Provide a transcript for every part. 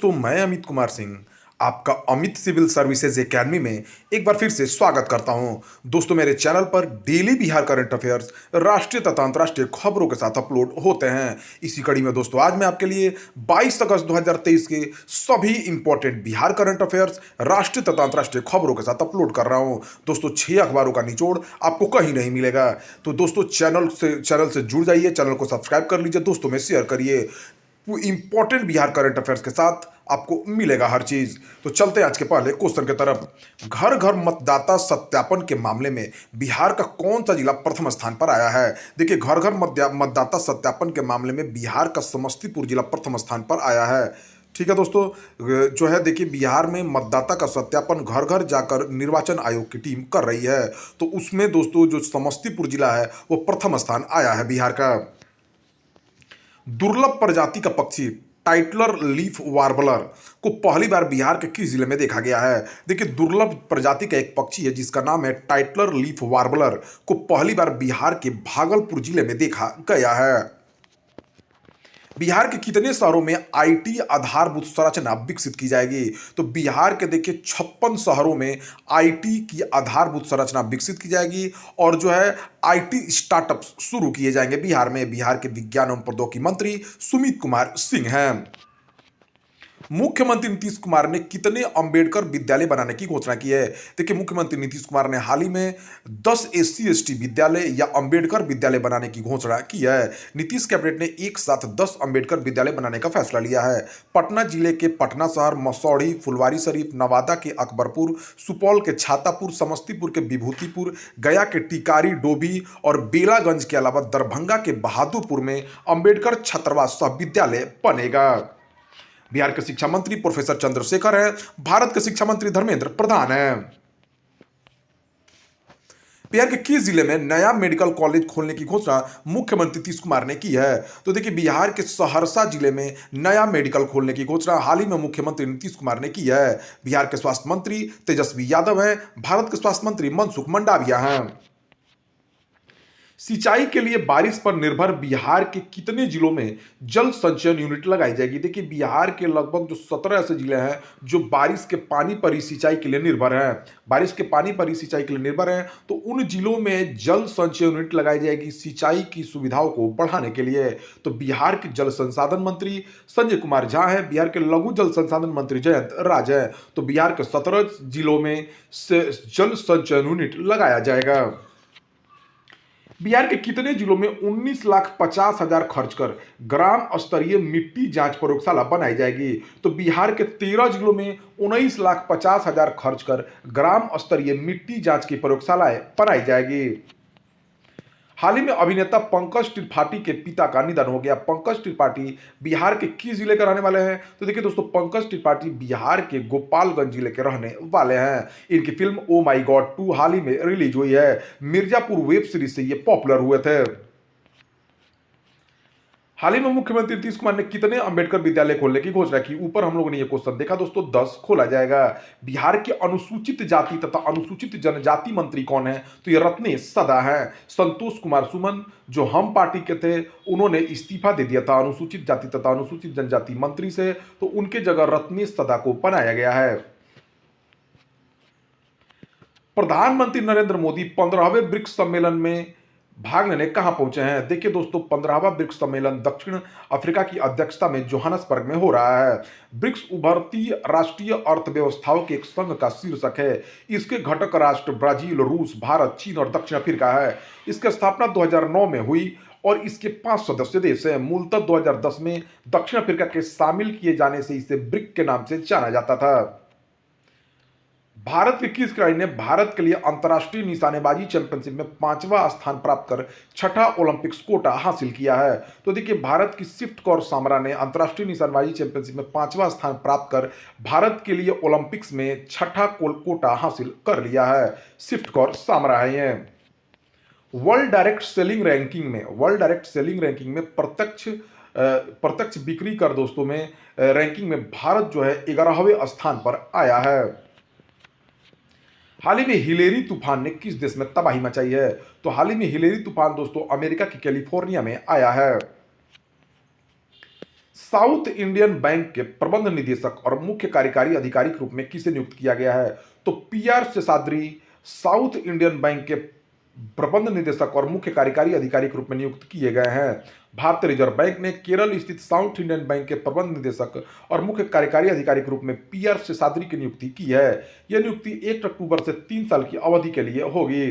तो मैं अमित कुमार सिंह आपका अमित सिविल सर्विसेज एकेडमी में एक बार फिर से स्वागत करता हूं। दोस्तों, मेरे चैनल पर डेली बिहार करंट अफेयर्स, राष्ट्रीय तथा अंतर्राष्ट्रीय खबरों के साथ अपलोड होते हैं। इसी कड़ी में दोस्तों आज मैं आपके लिए 22 अगस्त 2023 के सभी इंपॉर्टेंट बिहार करंट अफेयर्स, राष्ट्रीय तथा अंतर्राष्ट्रीय खबरों के साथ अपलोड कर रहा हूं। दोस्तों, 6 अखबारों का निचोड़ आपको कहीं नहीं मिलेगा। तो दोस्तों चैनल से जुड़ जाइए, चैनल को सब्सक्राइब कर लीजिए, दोस्तों में शेयर करिए। इंपॉर्टेंट बिहार करंट अफेयर्स के साथ आपको मिलेगा हर चीज। तो चलते हैं आज के पहले क्वेश्चन की तरफ। घर घर मतदाता सत्यापन के मामले में बिहार का कौन सा जिला प्रथम स्थान पर आया है? देखिए, घर घर मतदाता सत्यापन के मामले में बिहार का समस्तीपुर जिला प्रथम स्थान पर आया है। ठीक है दोस्तों, जो है देखिए, बिहार में मतदाता का सत्यापन घर घर जाकर निर्वाचन आयोग की टीम कर रही है। तो उसमें दोस्तों जो समस्तीपुर जिला है वो प्रथम स्थान आया है बिहार का। दुर्लभ प्रजाति का पक्षी टाइटलर लीफ वार्बलर को पहली बार बिहार के किस जिले में देखा गया है? देखिए, दुर्लभ प्रजाति का एक पक्षी है जिसका नाम है टाइटलर लीफ वार्बलर, को पहली बार बिहार के भागलपुर जिले में देखा गया है। बिहार के कितने शहरों में आईटी आधारभूत संरचना विकसित की जाएगी? तो बिहार के देखिए 56 शहरों में आईटी की आधारभूत संरचना विकसित की जाएगी और जो है आईटी स्टार्टअप शुरू किए जाएंगे बिहार में। बिहार के विज्ञान एवं प्रौद्योगिकी मंत्री सुमित कुमार सिंह हैं। मुख्यमंत्री नीतीश कुमार ने कितने अंबेडकर विद्यालय बनाने की घोषणा की है? देखिए, मुख्यमंत्री नीतीश कुमार ने हाल ही में 10 SC/ST विद्यालय या अंबेडकर विद्यालय बनाने की घोषणा की है। नीतीश कैबिनेट ने एक साथ 10 अंबेडकर विद्यालय बनाने का फैसला लिया है। पटना जिले के पटना शहर, मसौढ़ी, फुलवारीशरीफ, नवादा के अकबरपुर, सुपौल के छातापुर, समस्तीपुर के विभूतिपुर, गया के टिकारी डोभी और बेलागंज के अलावा दरभंगा के बहादुरपुर में अंबेडकर छात्रावास सह विद्यालय बनेगा। बिहार के शिक्षा मंत्री प्रोफेसर चंद्रशेखर हैं। भारत के शिक्षा मंत्री धर्मेंद्र प्रधान हैं। बिहार के किस जिले में नया मेडिकल कॉलेज खोलने की घोषणा मुख्यमंत्री नीतीश कुमार ने की है? तो देखिए, बिहार के सहरसा जिले में नया मेडिकल खोलने की घोषणा हाल ही में मुख्यमंत्री नीतीश कुमार ने की है। बिहार के स्वास्थ्य मंत्री तेजस्वी यादव हैं। भारत के स्वास्थ्य मंत्री मनसुख मंडाविया हैं। सिंचाई के लिए बारिश पर निर्भर बिहार के कितने जिलों में जल संचयन यूनिट लगाई जाएगी? देखिए, बिहार के लगभग जो 17 ऐसे जिले हैं जो बारिश के पानी पर ही सिंचाई के लिए निर्भर हैं। बारिश के पानी पर ही सिंचाई के लिए निर्भर हैं, तो उन जिलों में जल संचयन यूनिट लगाई जाएगी सिंचाई की सुविधाओं को बढ़ाने के लिए। तो बिहार के जल संसाधन मंत्री संजय कुमार झा हैं। बिहार के लघु जल संसाधन मंत्री जयंत राज हैं। तो बिहार के 17 जिलों में जल संचयन यूनिट लगाया जाएगा। बिहार के कितने जिलों में 19,50,000 खर्च कर ग्राम स्तरीय मिट्टी जांच प्रयोगशाला बनाई जाएगी? तो बिहार के 13 जिलों में 19,50,000 खर्च कर ग्राम स्तरीय मिट्टी जांच की प्रयोगशालाएं बनाई जाएगी। हाल ही में अभिनेता पंकज त्रिपाठी के पिता का निधन हो गया। पंकज त्रिपाठी बिहार के किस जिले के रहने वाले हैं? तो देखिए दोस्तों, पंकज त्रिपाठी बिहार के गोपालगंज जिले के रहने वाले हैं। इनकी फिल्म ओ माई गॉड 2 हाल ही में रिलीज हुई है। मिर्जापुर वेब सीरीज से ये पॉपुलर हुए थे। हाल ही में मुख्यमंत्री नीतीश कुमार ने कितने अंबेडकर विद्यालय खोलने की घोषणा की? ऊपर हम लोगों ने ये क्वेश्चन देखा दोस्तों, 10 खोला जाएगा। बिहार के अनुसूचित जाति तथा अनुसूचित जनजाति मंत्री कौन है? तो ये रत्नेश सदा है। संतोष कुमार सुमन जो हम पार्टी के थे, उन्होंने इस्तीफा दे दिया था अनुसूचित जाति तथा अनुसूचित जनजाति मंत्री से, तो उनके जगह रत्नेश सदा को बनाया गया है। प्रधानमंत्री नरेंद्र मोदी 15वें ब्रिक्स सम्मेलन में भाग लेने कहां पहुंचे हैं? देखिए दोस्तों, 15वां ब्रिक्स सम्मेलन दक्षिण अफ्रीका की अध्यक्षता में जोहान्सबर्ग में हो रहा है। ब्रिक्स उभरती राष्ट्रीय अर्थव्यवस्थाओं के एक संघ का शीर्षक है। इसके घटक राष्ट्र ब्राजील, रूस, भारत, चीन और दक्षिण अफ्रीका है। इसकी स्थापना 2009 में हुई और इसके 5 सदस्य देश हैं। मूलतः 2010 में दक्षिण अफ्रीका के शामिल किए जाने से इसे ब्रिक के नाम से जाना जाता था। भारत के किस खिलाड़ी ने भारत के लिए अंतर्राष्ट्रीय निशानेबाजी चैंपियनशिप में 5वां स्थान प्राप्त कर छठा ओलंपिक्स कोटा हासिल किया है? तो देखिए, भारत की सिफ्ट कौर सामरा ने अंतर्राष्ट्रीय निशानेबाजी चैंपियनशिप में 5वां स्थान प्राप्त कर भारत के लिए ओलंपिक्स में छठा कोटा हासिल कर लिया है। सिफ्ट कौर सामरा है ये। वर्ल्ड डायरेक्ट सेलिंग रैंकिंग में प्रत्यक्ष बिक्री कर दोस्तों में रैंकिंग में भारत जो है 11वें स्थान पर आया है। हाल ही में हिलेरी तूफान ने किस देश में तबाही मचाई है? तो हाल ही में हिलेरी तूफान दोस्तों अमेरिका की कैलिफोर्निया में आया है। साउथ इंडियन बैंक के प्रबंध निदेशक और मुख्य कार्यकारी अधिकारी के रूप में किसे नियुक्त किया गया है? तो PR Seshadri south Indian bank के प्रबंध निदेशक और मुख्य कार्यकारी अधिकारी के रूप में नियुक्त किए गए हैं। भारतीय रिजर्व बैंक ने केरल स्थित साउथ इंडियन बैंक के प्रबंध निदेशक और मुख्य कार्यकारी अधिकारी के रूप में पीआर शेषाद्री की नियुक्ति की है। यह नियुक्ति 1 अक्टूबर से 3 साल की अवधि के लिए होगी।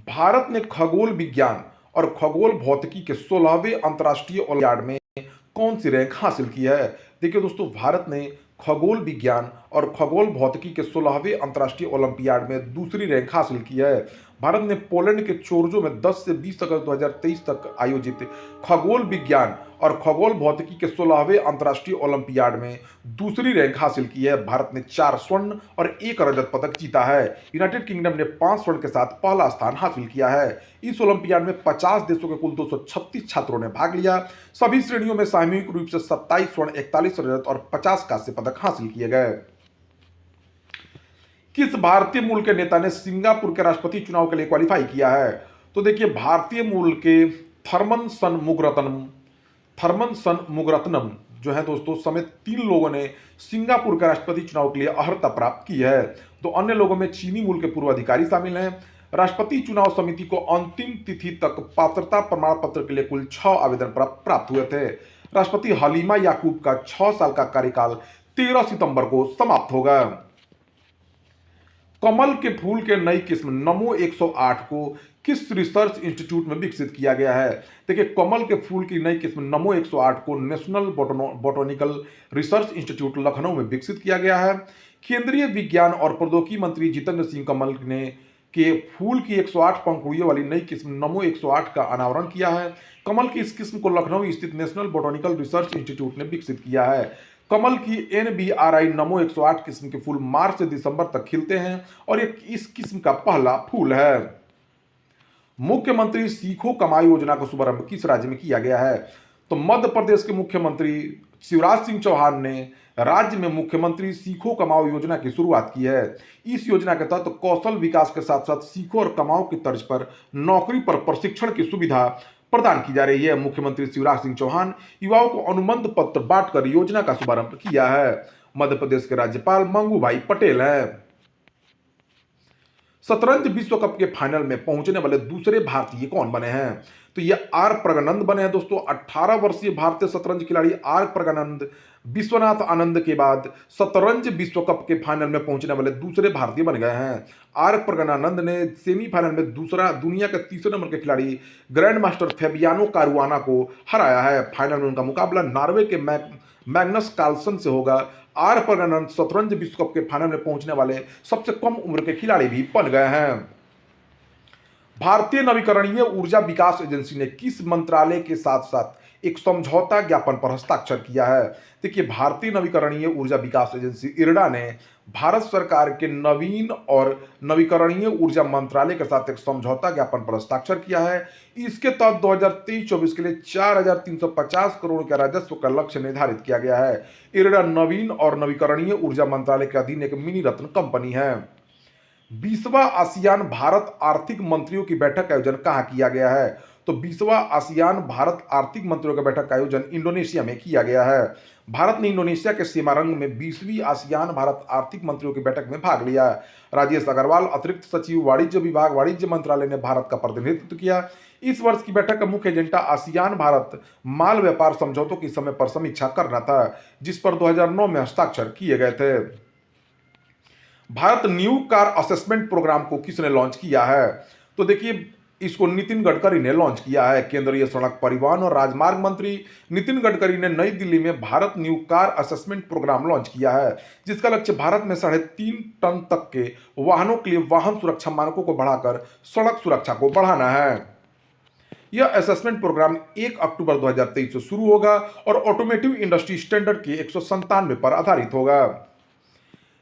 भारत ने खगोल विज्ञान और खगोल भौतिकी के 16वें अंतर्राष्ट्रीय ओलंपियाड में कौन सी रैंक हासिल की है? देखिए दोस्तों, भारत ने खगोल विज्ञान और खगोल भौतिकी के 16वें अंतर्राष्ट्रीय ओलंपियाड में दूसरी रैंक हासिल की है। भारत ने पोलैंड के चोर्जो में 10 से 20 अगस्त 2023 तक आयोजित खगोल विज्ञान और खगोल भौतिकी के 16वें अंतर्राष्ट्रीय ओलंपियाड में दूसरी रैंक हासिल की है। भारत ने 4 स्वर्ण और 1 रजत पदक जीता है। यूनाइटेड किंगडम ने 5 स्वर्ण के साथ पहला स्थान हासिल किया है। इस ओलंपियाड में 50 देशों के कुल 236 छात्रों ने भाग लिया। सभी श्रेणियों में सामूहिक रूप से 27 स्वर्ण, 41 रजत और 50 कांस्य पदक हासिल किए गए। किस भारतीय मूल के नेता ने सिंगापुर के राष्ट्रपति चुनाव के लिए क्वालिफाई किया है? तो देखिए, भारतीय मूल के थर्मन सन मुगरत्नम जो है दोस्तों समेत 3 लोगों ने सिंगापुर के राष्ट्रपति चुनाव के लिए अर्हता प्राप्त की है। तो अन्य लोगों में चीनी मूल के पूर्व अधिकारी शामिल हैं। राष्ट्रपति चुनाव समिति को अंतिम तिथि तक पात्रता प्रमाण पत्र के लिए कुल 6 आवेदन प्राप्त हुए थे। राष्ट्रपति हलीमा याकूब का 6 साल का कार्यकाल 13 सितंबर को समाप्त होगा। कमल के फूल के नई किस्म नमो 108 को किस रिसर्च इंस्टीट्यूट में विकसित किया गया है? देखिए, कमल के फूल की नई किस्म नमो 108 को national botanical research institute Lucknow में विकसित किया गया है। केंद्रीय विज्ञान और प्रौद्योगिकी मंत्री जितेंद्र सिंह कमल ने के फूल की 108 पंखुड़ियों वाली नई किस्म नमो 108 का अनावरण किया है। कमल की इस किस्म को लखनऊ स्थित नेशनल बोटोनिकल रिसर्च इंस्टीट्यूट ने विकसित किया है। कमल की NBRI नमो 108 किस्म के फूल मार्च से दिसंबर तक खिलते हैं और ये इस किस्म का पहला फूल है। मुख्यमंत्री सीखो कमाओ योजना का शुभारंभ किस राज्य में किया गया है? तो मध्य प्रदेश के मुख्यमंत्री शिवराज सिंह चौहान ने राज्य में मुख्यमंत्री सीखो कमाओ योजना की शुरुआत की है। इस योजना के तहत कौशल विकास के साथ साथ सीखो और कमाओ की तर्ज पर नौकरी पर प्रशिक्षण की सुविधा प्रदान की जा रही है। मुख्यमंत्री शिवराज सिंह चौहान युवाओं को अनुबंध पत्र बांटकर योजना का शुभारंभ किया है। मध्य प्रदेश के राज्यपाल मंगू भाई पटेल हैं। शतरंज विश्व कप के फाइनल में पहुंचने वाले दूसरे भारतीय कौन बने हैं? तो ये आर प्रगनंद बने हैं दोस्तों। 18 वर्षीय भारतीय शतरंज खिलाड़ी आर प्रगनंद विश्वनाथ आनंद के बाद शतरंज विश्व कप के फाइनल में पहुंचने वाले दूसरे भारतीय बन गए हैं। आर प्रगनानंद ने सेमीफाइनल में दुनिया के तीसरे नंबर के खिलाड़ी ग्रैंड मास्टर फेबियानो कारुआना को हराया है। फाइनल में उनका मुकाबला नॉर्वे के मैग्नस कार्लसन से होगा। आर प्रगनानंद शतरंज विश्व कप के फाइनल में पहुंचने वाले सबसे कम उम्र के खिलाड़ी भी बन गए हैं। भारतीय नवीकरणीय ऊर्जा विकास एजेंसी ने किस मंत्रालय के साथ साथ एक समझौता ज्ञापन पर हस्ताक्षर किया है? देखिए, भारतीय नवीकरणीय ऊर्जा विकास एजेंसी इरडा ने भारत सरकार के नवीन और नवीकरणीय ऊर्जा मंत्रालय के साथ एक समझौता ज्ञापन पर हस्ताक्षर किया है। इसके तहत 2023-24 के लिए 4,350 करोड़ का राजस्व का लक्ष्य निर्धारित किया गया है। इरडा नवीन और नवीकरणीय ऊर्जा मंत्रालय के अधीन एक मिनी रत्न कंपनी है। 20वां आसियान भारत आर्थिक मंत्रियों की बैठक का आयोजन कहाँ किया गया है? तो 20वां आसियान भारत आर्थिक मंत्रियों की बैठक का आयोजन इंडोनेशिया में किया गया है। भारत ने इंडोनेशिया के सेमारंग में 20वीं आसियान भारत आर्थिक मंत्रियों की बैठक में भाग लिया। राजेश अग्रवाल अतिरिक्त सचिव वाणिज्य विभाग वाणिज्य मंत्रालय ने भारत का प्रतिनिधित्व किया। इस वर्ष की बैठक का मुख्य एजेंडा आसियान भारत माल व्यापार समझौतों की समय पर समीक्षा करना था, जिस पर 2009 में हस्ताक्षर किए गए थे। Bharat new car assessment programme को किसने लॉन्च किया है? तो देखिए, इसको नितिन गडकरी ने लॉन्च किया है। केंद्रीय सड़क परिवहन और राजमार्ग मंत्री नितिन गडकरी ने नई दिल्ली में Bharat new car assessment programme launch किया है, जिसका लक्ष्य भारत में 3.5 टन तक के वाहनों के लिए वाहन सुरक्षा मानकों को बढ़ाकर सड़क सुरक्षा को बढ़ाना है। यह असेसमेंट प्रोग्राम 1 अक्टूबर 2023 से शुरू होगा और ऑटोमोटिव इंडस्ट्री स्टैंडर्ड के 197 पर आधारित होगा।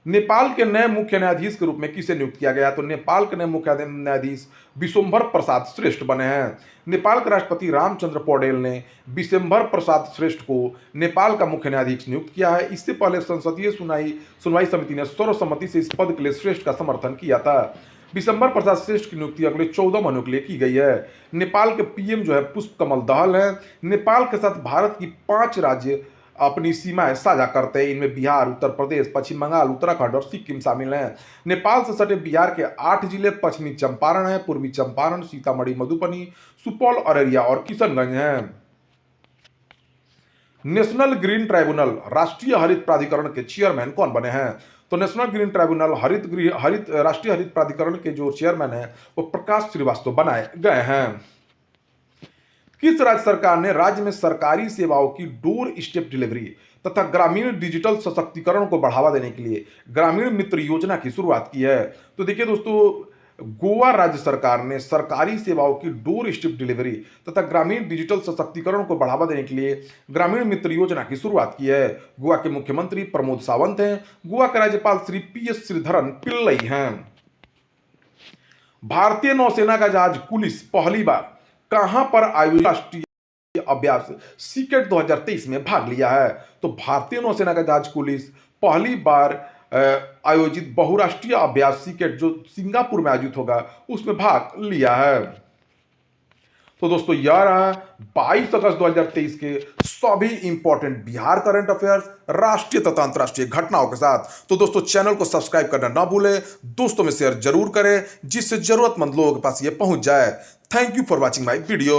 नेपाल के नए मुख्य न्यायाधीश के रूप में किसे नियुक्त किया गया? तो नेपाल के नए मुख्य न्यायाधीश विशंभर प्रसाद श्रेष्ठ बने हैं। नेपाल के राष्ट्रपति रामचंद्र पौडेल ने विशंभर प्रसाद श्रेष्ठ को नेपाल का मुख्य न्यायाधीश नियुक्त किया है। इससे पहले संसदीय सुनवाई समिति ने सर्वसम्मति से इस पद के लिए श्रेष्ठ का समर्थन किया था। विशंबर प्रसाद श्रेष्ठ की नियुक्ति अगले 14 महीनों के लिए की गई है। नेपाल के पीएम जो है पुष्प कमल दहल है। नेपाल के साथ भारत की 5 राज्य अपनी सीमाएं साझा करते हैं। इनमें बिहार, उत्तर प्रदेश, पश्चिम बंगाल, उत्तराखंड और सिक्किम शामिल हैं। नेपाल से सटे बिहार के 8 जिले पश्चिमी चंपारण है, पूर्वी चंपारण, सीतामढ़ी, मधुबनी, सुपौल, अररिया और किशनगंज हैं। नेशनल ग्रीन ट्राइब्यूनल राष्ट्रीय हरित प्राधिकरण के चेयरमैन कौन बने हैं? तो नेशनल ग्रीन ट्राइब्यूनल हरित राष्ट्रीय हरित प्राधिकरण के जो चेयरमैन है वो प्रकाश श्रीवास्तव बनाए गए हैं। किस राज्य सरकार ने राज्य में सरकारी सेवाओं की डोर स्टेप डिलीवरी तथा ग्रामीण डिजिटल सशक्तिकरण को बढ़ावा देने के लिए ग्रामीण मित्र योजना की शुरुआत की है? तो देखिए दोस्तों, गोवा राज्य सरकार ने सरकारी सेवाओं की डोर स्टेप डिलीवरी तथा ग्रामीण डिजिटल सशक्तिकरण को बढ़ावा देने के लिए ग्रामीण मित्र योजना की शुरुआत की है। गोवा के मुख्यमंत्री प्रमोद सावंत हैं। गोवा के राज्यपाल श्री पीएस श्रीधरन पिल्लई हैं। भारतीय नौसेना का जहाज कुलिस पहली बार कहां पर आयोजित राष्ट्रीय अभ्यास सीकेट 2023 में भाग लिया है? तो भारतीय नौसेना का जहाज कुलिस पहली बार आयोजित बहुराष्ट्रीय अभ्यास सीकेट जो सिंगापुर में आयोजित होगा उसमें भाग लिया है। तो दोस्तों यह रहा 22 अगस्त 2023 के सभी इंपॉर्टेंट बिहार करंट अफेयर्स राष्ट्रीय तथा अंतर्राष्ट्रीय घटनाओं के साथ। तो दोस्तों चैनल को सब्सक्राइब करना ना भूलें, दोस्तों में शेयर जरूर करें जिससे जरूरतमंद लोगों के पास ये पहुंच जाए। Thank you for watching my video.